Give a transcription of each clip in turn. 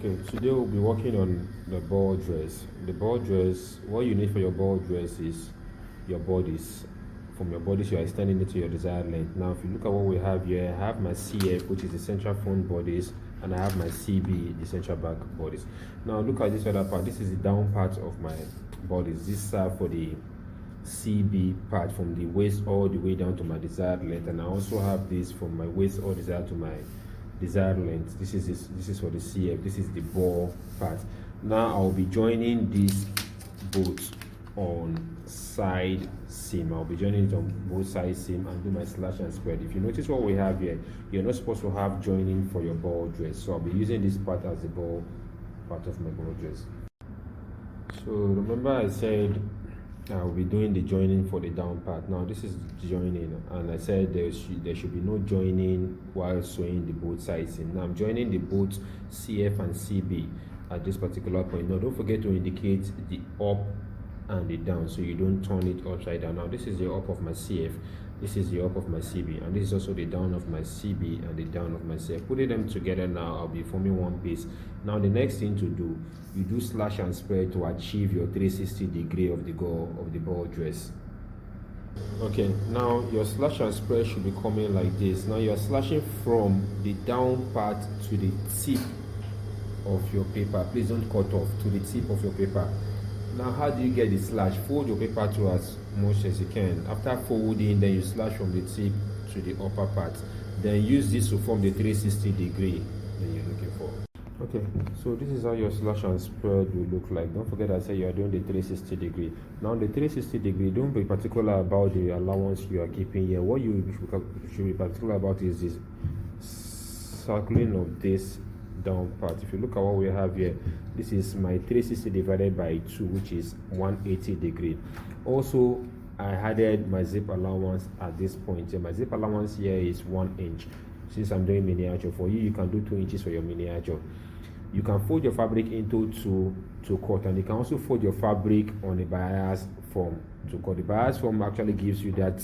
Okay, today we'll be working on the ball dress. The ball dress, what you need for your ball dress is your bodies. From your bodies, you are extending it to your desired length. Now, if you look at what we have here, I have my CF, which is the central front bodies, and I have my CB, the central back bodies. Now, look at this other part. This is the down part of my bodies. This serves for the CB part from the waist all the way down to my desired length, and I also have this from my waist all desired to my desired length. This is for the CF. This is the ball part. Now I'll be joining these both on side seam. I'll be joining it on both side seam and do my slash and spread. If you notice what we have here, you're not supposed to have joining for your ball dress, so I'll be using this part as the ball part of my ball dress. So remember I said I'll be doing the joining for the down part. Now this is joining, and I said there should be no joining while sewing the both sides in. Now I'm joining the both CF and CB at this particular point. Now don't forget to indicate the up and the down so you don't turn it upside down. Now this is the up of my CF, this is the up of my CB, and this is also the down of my CB and the down of my CF. Putting them together now, I'll be forming one piece. Now the next thing to do, you do slash and spread to achieve your 360 degree of the goal of the ball dress. Okay, now your slash and spread should be coming like this. Now you're slashing from the down part to the tip of your paper. Please don't cut off, to the tip of your paper. Now how do you get the slash? Fold your paper to as much as you can. After folding, then you slash from the tip to the upper part. Then use this to form the 360 degree that you're looking for. Okay, so this is how your slash and spread will look like. Don't forget I said you are doing the 360 degree. Now the 360 degree, don't be particular about the allowance you are keeping here. What you should be particular about is this circling of this down part. If you look at what we have here, this is my 360 divided by 2, which is 180 degree. Also, I added my zip allowance at this point here. My zip allowance here is 1 inch. Since I'm doing miniature, for you can do 2 inches for your miniature. You can fold your fabric into two to cut, and you can also fold your fabric on a bias form to cut. The bias form actually gives you that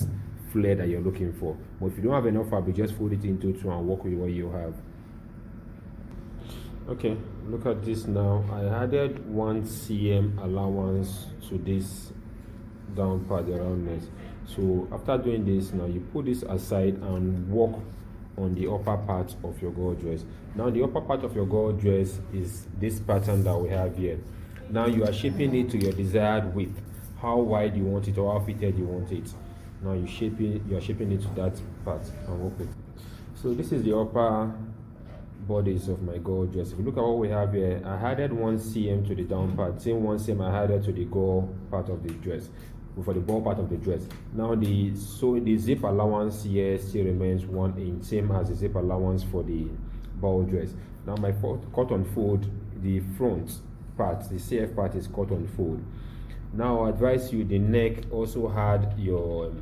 flare that you're looking for, but if you don't have enough fabric, just fold it into two and work with what you have. Okay, look at this now. I added 1 cm allowance to this down part, the roundness. So after doing this, now you put this aside and work on the upper part of your gold dress. Now the upper part of your gold dress is this pattern that we have here. Now you are shaping it to your desired width, how wide you want it or how fitted you want it. Now you are shaping it to that part and work with it. So this is the upper bodies of my gold dress. If you look at what we have here, I added 1 cm to the down part, same 1 cm I added to the gold part of the dress, for the ball part of the dress. Now the zip allowance here still remains 1 inch, same as the zip allowance for the ball dress. Now my cut on fold, the front part, the CF part is cut on fold. Now I advise you, the neck also had your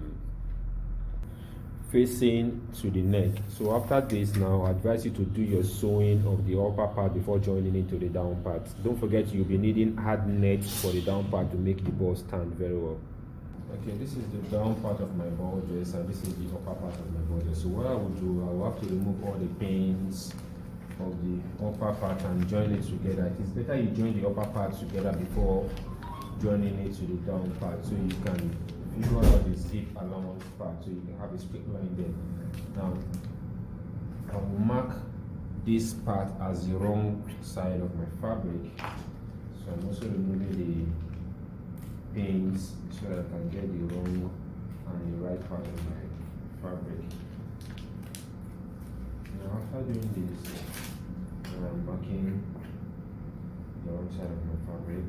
facing to the neck. So after this, now I advise you to do your sewing of the upper part before joining into the down part. Don't forget you'll be needing hard net for the down part to make the ball stand very well. Okay, this is the down part of my ball dress and this is the upper part of my ball dress. So what I will do, I will have to remove all the pins of the upper part and join it together. It is better you join the upper part together before joining it to the down part, so you can figure out the zip allowance part, so you can have a straight line there. Now I will mark this part as the wrong side of my fabric, so I'm also removing the pins so that I can get the wrong and the right part of my fabric. Now after doing this, I'm marking the wrong side of my fabric.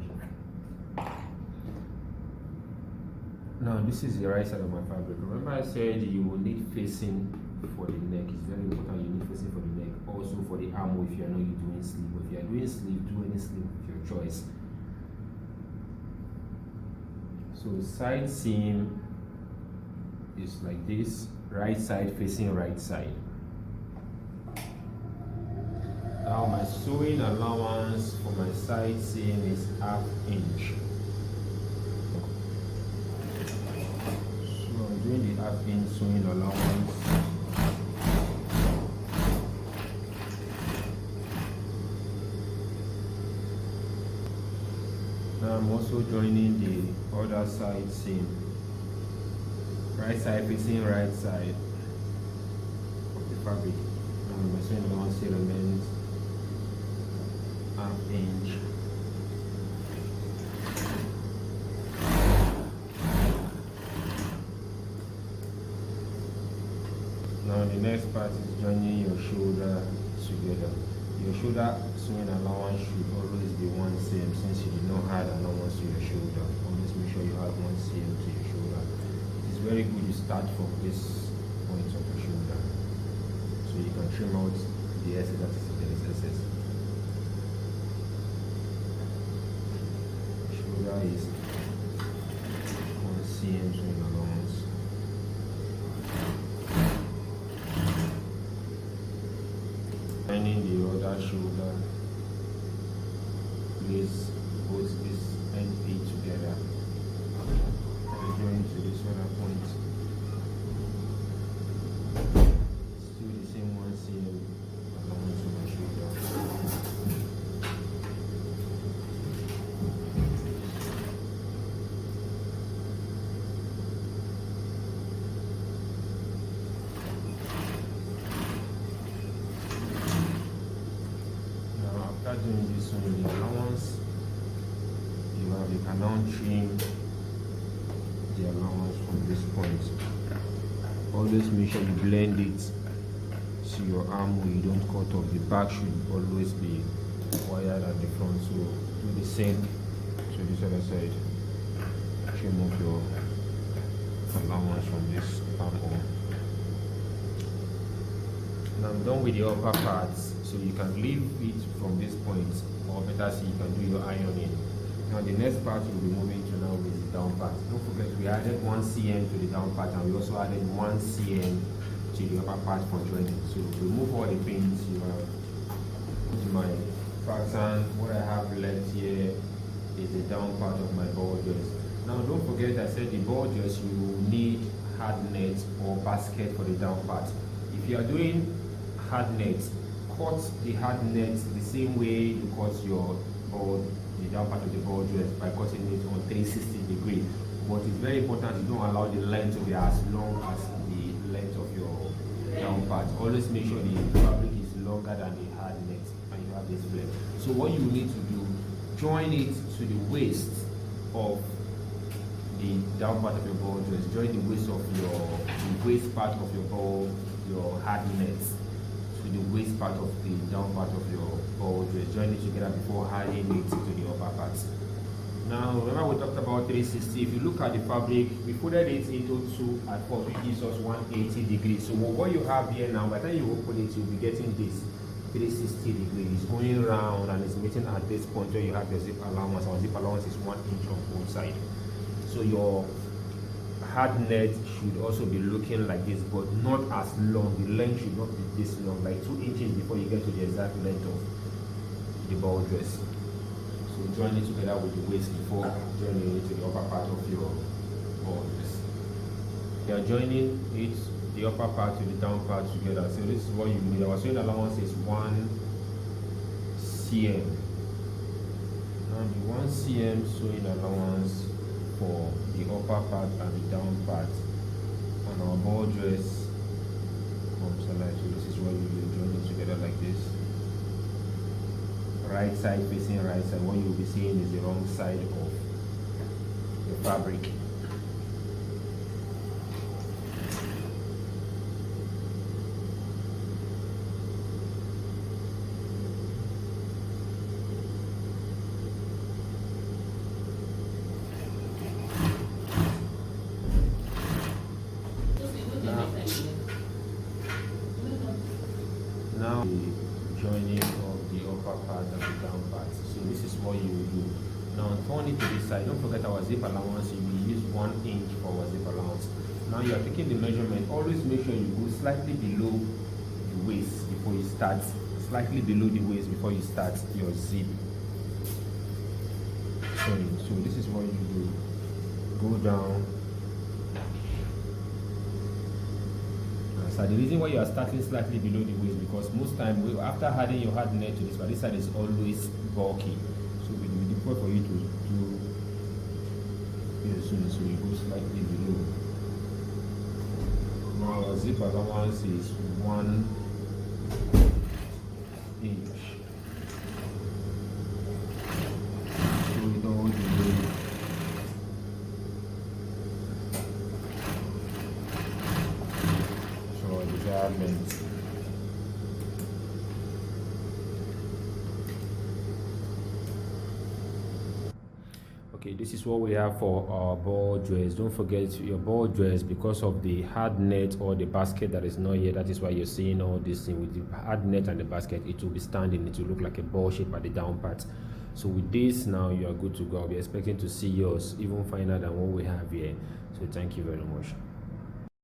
Now this is the right side of my fabric. Remember I said you will need facing for the neck. It's very important you need facing for the neck. Also for the arm if you are not doing sleeve. If you are doing sleeve, do any sleeve of your choice. So side seam is like this, right side facing right side. Now my sewing allowance for my side seam is 1/2 inch. So I'm doing the 1/2 inch sewing allowance. Now I'm also joining the other side seam. Right side facing right side of the fabric. And my sewing allowance still remains ½ inch. Now the next part is joining your shoulder together. Your shoulder sewing allowance should always be 1 cm since you did not add allowance to your shoulder. Always make sure you add 1 cm to your shoulder. It is very good you start from this point of the shoulder so you can trim out the excess that is in the excess. Shoulder is 1 cm sewing allowance. Joining the other shoulder, place both this end piece together and join to this other point. Still the same 1 cm allowance to my shoulder. After doing this one, the allowance you can now trim the allowance from this point. Always make sure you blend it to your arm where you don't cut off. The back should always be wired at the front, so do the same to this other side. Trim off your allowance from this armhole. Now I'm done with the upper parts, so you can leave it from this point, or better still you can do your ironing. Now the next part we'll be moving to now is the down part. Don't forget we added 1 cm to the down part and we also added 1 cm to the upper part for joining. So remove all the pins you have. To my pattern, what I have left here is the down part of my ball dress. Now don't forget I said the ball dress you will need hard net or basket for the down part. If you are doing hard net, cut the hard net the same way you cut your ball, the down part of the ball dress, by cutting it on 360 degrees. But it's very important you don't allow the length to be as long as the length of your down part. Always make sure the fabric is longer than the hard net and you have this flare. So what you need to do, join it to the waist of the down part of your ball dress. Join the waist of the waist part of your ball, your hard net, to the waist part of the down part of your ball dress. Join it together before adding it to the upper part. Now remember we talked about 360. If you look at the fabric, we folded it into 2 at 4, which gives us 180 degrees. So what you have here now, by the time you open it, you'll be getting this 360 degrees going round, and it's meeting at this point where you have your zip allowance. Our zip allowance is 1 inch on both sides. So your hard net should also be looking like this, but not as long. The length should not be this long, like 2 inches before you get to the exact length of the ball dress. So join it together with the waist before joining it to the upper part of your ball dress. You are joining it, the upper part to the down part together. So this is what you need. Our sewing allowance is 1 cm. Now the 1 cm sewing allowance for the upper part and the down part on our ball dress comes alive. So this is what you will join it together like this. Right side facing right side. What you will be seeing is the wrong side of the fabric. Now the joining of the upper part and the down part. So this is what you will do. Now turn it to this side. Don't forget our zip allowance. You will use 1 inch for our zip allowance. Now you are taking the measurement. Always make sure you go slightly below the waist before you start. Slightly below the waist before you start your zip sewing. So this is what you do. Go down. So the reason why you are starting slightly below the waist, because most time after adding your hard net to this, but this side is always bulky. So with the difficult for you to do this soon, so you go slightly below. Now our zip allowance is 1 inch. So we don't delay. So desired length. Okay, this is what we have for our ball dress. Don't forget your ball dress, because of the hard net or the basket that is not here. That is why you're seeing all this thing with the hard net and the basket. It will be standing, it will look like a ball shape at the down part. So with this, now you are good to go. I'll be expecting to see yours even finer than what we have here. So thank you very much.